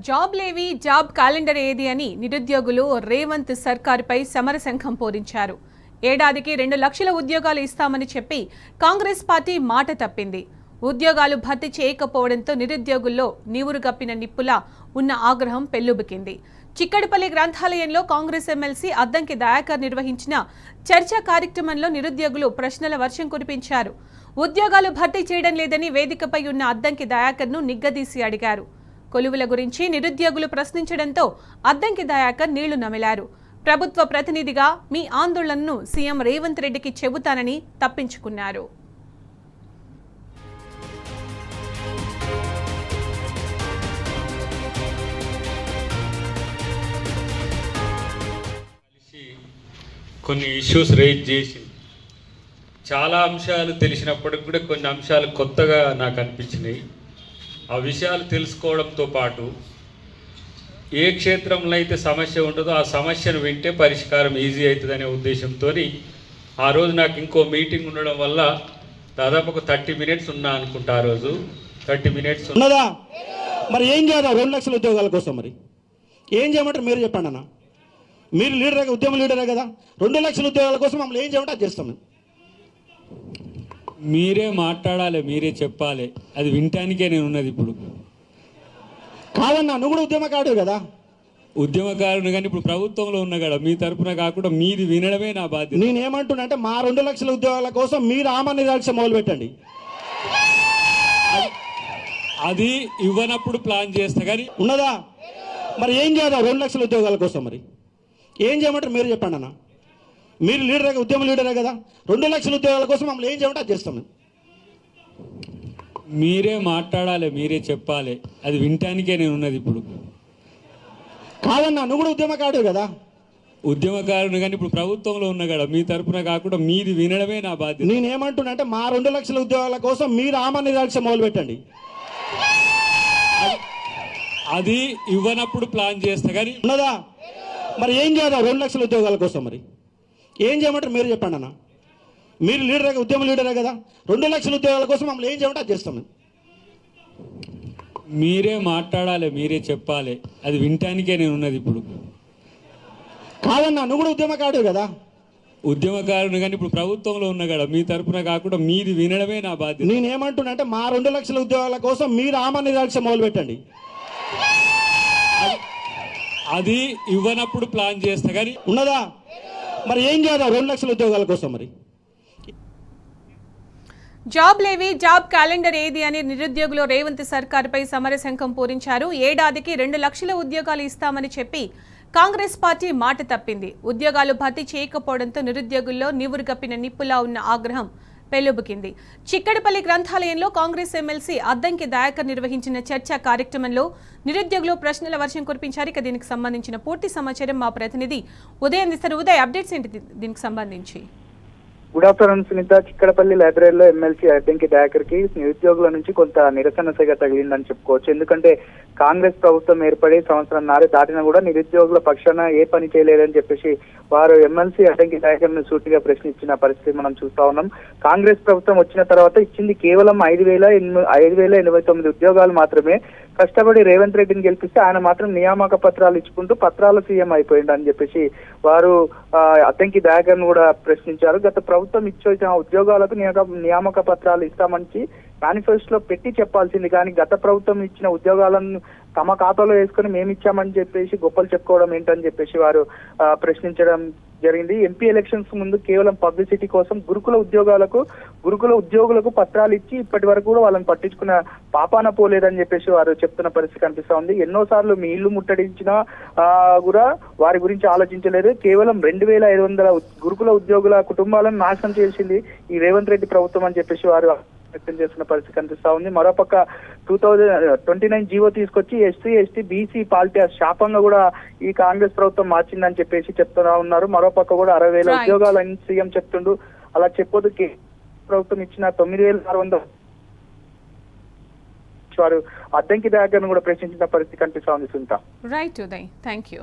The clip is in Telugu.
జాబ్ లేవి జాబ్ క్యాలెండర్ ఏది అని నిరుద్యోగులు రేవంత్ సర్కారుపై సమరశంఖం పూరించారు. ఏడాదికి 2 లక్షల ఉద్యోగాలు ఇస్తామని చెప్పి కాంగ్రెస్ పార్టీ మాట తప్పింది. ఉద్యోగాలు భర్తీ చేయకపోవడంతో నిరుద్యోగుల్లో నీవురుగప్పిన నిప్పులా ఉన్న ఆగ్రహం పెల్లుబికింది. చిక్కడపల్లి గ్రంథాలయంలో కాంగ్రెస్ ఎమ్మెల్సీ అద్దంకి దయాకర్ నిర్వహించిన చర్చా కార్యక్రమంలో నిరుద్యోగులు ప్రశ్నల వర్షం కురిపించారు. ఉద్యోగాలు భర్తీ చేయడం లేదని వేదికపై ఉన్న అద్దంకి దయాకర్ను నిగ్గదీసి అడిగారు. కొలువుల గురించి నిరుద్యోగులు ప్రశ్నించడంతో అద్దంకి దయాకర్ నీళ్లు నమిలారు. ప్రభుత్వ ప్రతినిధిగా మీ ఆందోళనను సీఎం రేవంత్ రెడ్డికి చెబుతానని తప్పించుకున్నారు. కొన్ని ఇష్యూస్ రేజ్ చేసింది. చాలా అంశాలు తెలిసినప్పటికి కూడా కొన్ని అంశాలు కొత్తగా నాకు అనిపించినాయి. ఆ విషయాలు తెలుసుకోవడంతో పాటు ఏ క్షేత్రంలో అయితే సమస్య ఉంటుందో ఆ సమస్యను వింటే పరిష్కారం ఈజీ అవుతుందనే ఉద్దేశంతో ఆ రోజు నాకు ఇంకో మీటింగ్ ఉండడం వల్ల దాదాపు ఒక 30 మినిట్స్ ఉన్నా అనుకుంటా. ఆ రోజు 30 మినిట్స్ ఉన్నదా? మరి ఏం చేయాలి? 2 లక్షల ఉద్యోగాల కోసం మరి ఏం చేయమంటారు? మీరు చెప్పండి అన్న. మీరు లీడరే, ఉద్యమ లీడరే కదా. 2 లక్షల ఉద్యోగాల కోసం మమ్మల్ని ఏం చేయమంటే అది చేస్తాం. మీరే మాట్లాడాలి, మీరే చెప్పాలి. అది వినటానికే నేను ఉన్నది. ఇప్పుడు కాదన్నా, నువ్వు కూడా ఉద్యమకారుడు కదా. ఉద్యమకారుని కానీ ఇప్పుడు ప్రభుత్వంలో ఉన్నా కదా, మీ తరఫున కాకుండా మీది వినడమే నా బాధ్యత. నేనేమంటున్నా అంటే మా 2 లక్షల ఉద్యోగాల కోసం మీరు ఆమరణ నిరాక్ష మొదలు పెట్టండి. అది ఇవ్వనప్పుడు ప్లాన్ చేస్తా కానీ ఉన్నదా? మరి ఏం చేయాలి? 2 లక్షల ఉద్యోగాల కోసం మరి ఏం చేయమంటారు? మీరు చెప్పండి అన్న. మీరు లీడరే, ఉద్యమ లీడరే కదా. 2 లక్షల ఉద్యోగాల కోసం మమ్మల్ని ఏం చేయమంటే అది చేస్తాం. మీరే మాట్లాడాలి, మీరే చెప్పాలి. అది వినటానికే నేను ఉన్నది. ఇప్పుడు కాదన్నా, నువ్వు కూడా ఉద్యమకారుడు కదా. ఉద్యమకారుని కానీ ఇప్పుడు ప్రభుత్వంలో ఉన్నా కదా, మీ తరఫున కాకుండా మీది వినడమే నా బాధ్యత. నేనేమంటున్నా అంటే మా 2 లక్షల ఉద్యోగాల కోసం మీరు ఆమరణ నిరాక్ష మొదలు పెట్టండి. అది ఇవ్వనప్పుడు ప్లాన్ చేస్తా కానీ ఉన్నదా? మరి ఏం చేయాలి? 2 లక్షల ఉద్యోగాల కోసం మరి ఏం చేయమంటారు? మీరు చెప్పండి అన్న. మీరు లీడరే, ఉద్యమ లీడరే కదా. 2 లక్షల ఉద్యోగాల కోసం మమ్మల్ని ఏం చేయమంటే అది చేస్తాం. మీరే మాట్లాడాలి, మీరే చెప్పాలి. అది వినటానికే నేను ఉన్నది. ఇప్పుడు కాదన్నా, నువ్వు కూడా ఉద్యమకారుడు కదా. ఉద్యమకారుని కానీ ఇప్పుడు ప్రభుత్వంలో ఉన్నా కదా, మీ తరఫున కాకుండా మీది వినడమే నా బాధ్యత. నేనేమంటున్నా అంటే మా 2 లక్షల ఉద్యోగాల కోసం మీరు ఆమరణ నిరాక్ష మొదలు పెట్టండి. అది ఇవ్వనప్పుడు ప్లాన్ చేస్తా కానీ ఉన్నదా? మరి ఏం చేయాలి? 2 లక్షల ఉద్యోగాల కోసం మరి జాబ్ లేవి జాబ్ క్యాలెండర్ ఏది అని నిరుద్యోగులు రేవంత్ సర్కారుపై సమరశంఖం పూరించారు. ఏడాదికి 2 లక్షల ఉద్యోగాలు ఇస్తామని చెప్పి కాంగ్రెస్ పార్టీ మాట తప్పింది. ఉద్యోగాలు భర్తీ చేయకపోవడంతో నిరుద్యోగుల్లో నీవురుగప్పిన నిప్పులా ఉన్న ఆగ్రహం పెల్లుబుకింది. చిక్కడపల్లి గ్రంథాలయంలో కాంగ్రెస్ ఎమ్మెల్సీ అద్దంకి దయాకర్ నిర్వహించిన చర్చా కార్యక్రమంలో నిరుద్యోగులు ప్రశ్నల వర్షం కురిపించారు. ఇక దీనికి సంబంధించిన పూర్తి సమాచారం మా ప్రతినిధి ఉదయ్ అందిస్తారు. ఉదయ్, అప్డేట్స్ ఏంటి దీనికి సంబంధించి? Good afternoon Sunitha. చిక్కడపల్లి లైబ్రరీలో ఎమ్మెల్సీ అద్దంకి దయాకర్ కి నిరుద్యోగుల నుంచి కొంత నిరసన సెగ తగిలిందని చెప్పుకోవచ్చు. ఎందుకంటే కాంగ్రెస్ ప్రభుత్వం ఏర్పడి సంవత్సరంన్నర దాటినా కూడా నిరుద్యోగుల పక్షాన ఏ పని చేయలేదని చెప్పేసి వారు ఎమ్మెల్సీ అద్దంకి దయాకర్ ను సూటిగా ప్రశ్నించిన పరిస్థితి మనం చూస్తా ఉన్నాం. కాంగ్రెస్ ప్రభుత్వం వచ్చిన తర్వాత ఇచ్చింది కేవలం 5,089 ఉద్యోగాలు మాత్రమే. కష్టపడి రేవంత్ రెడ్డిని గెలిపిస్తే ఆయన మాత్రం నియామక పత్రాలు ఇచ్చుకుంటూ పత్రాల సీఎం అయిపోయింది అని చెప్పేసి వారు అద్దంకి దయాకర్ ను కూడా ప్రశ్నించారు. గత ప్రభుత్వం ఇచ్చిన ఉద్యోగాలకు నియామక పత్రాలు ఇస్తామని మేనిఫెస్టోలో పెట్టి చెప్పాల్సింది, కానీ గత ప్రభుత్వం ఇచ్చిన ఉద్యోగాలను తమ ఖాతాలో వేసుకుని మేము ఇచ్చామని చెప్పేసి గొప్పలు చెప్పుకోవడం ఏంటని చెప్పేసి వారు ప్రశ్నించడం జరిగింది. ఎంపీ ఎలక్షన్స్ ముందు కేవలం పబ్లిసిటీ కోసం గురుకుల ఉద్యోగులకు పత్రాలు ఇచ్చి ఇప్పటి వరకు కూడా వాళ్ళని పట్టించుకున్న పాపాన పోలేదని చెప్పేసి వారు చెప్తున్న పరిస్థితి కనిపిస్తా ఉంది. ఎన్నోసార్లు మీ ఇల్లు ముట్టడించినా కూడా వారి గురించి ఆలోచించలేదు. కేవలం 2,500 గురుకుల ఉద్యోగుల కుటుంబాలను నాశనం చేసింది ఈ రేవంత్ రెడ్డి ప్రభుత్వం అని చెప్పేసి వారు వ్యక్తం చేస్తున్న పరిస్థితి కనిపిస్తా ఉంది. మరోపక్క 2029 జీవో తీసుకొచ్చి ఎస్సీ, ఎస్టీ, బీసీ పాలిటీ శాపంగా కూడా ఈ కాంగ్రెస్ ప్రభుత్వం మార్చిందని చెప్పేసి చెప్తున్నా ఉన్నారు. మరోపక్క కూడా 60,000 ఉద్యోగాలని సీఎం చెప్తుండు. అలా చెప్పొద్దు. ప్రభుత్వం ఇచ్చిన 9,600 వారు అద్దంకి దయాకర్ కూడా ప్రశ్నించిన పరిస్థితి కనిపిస్తా ఉంది Sunitha. Right Uday, thank you.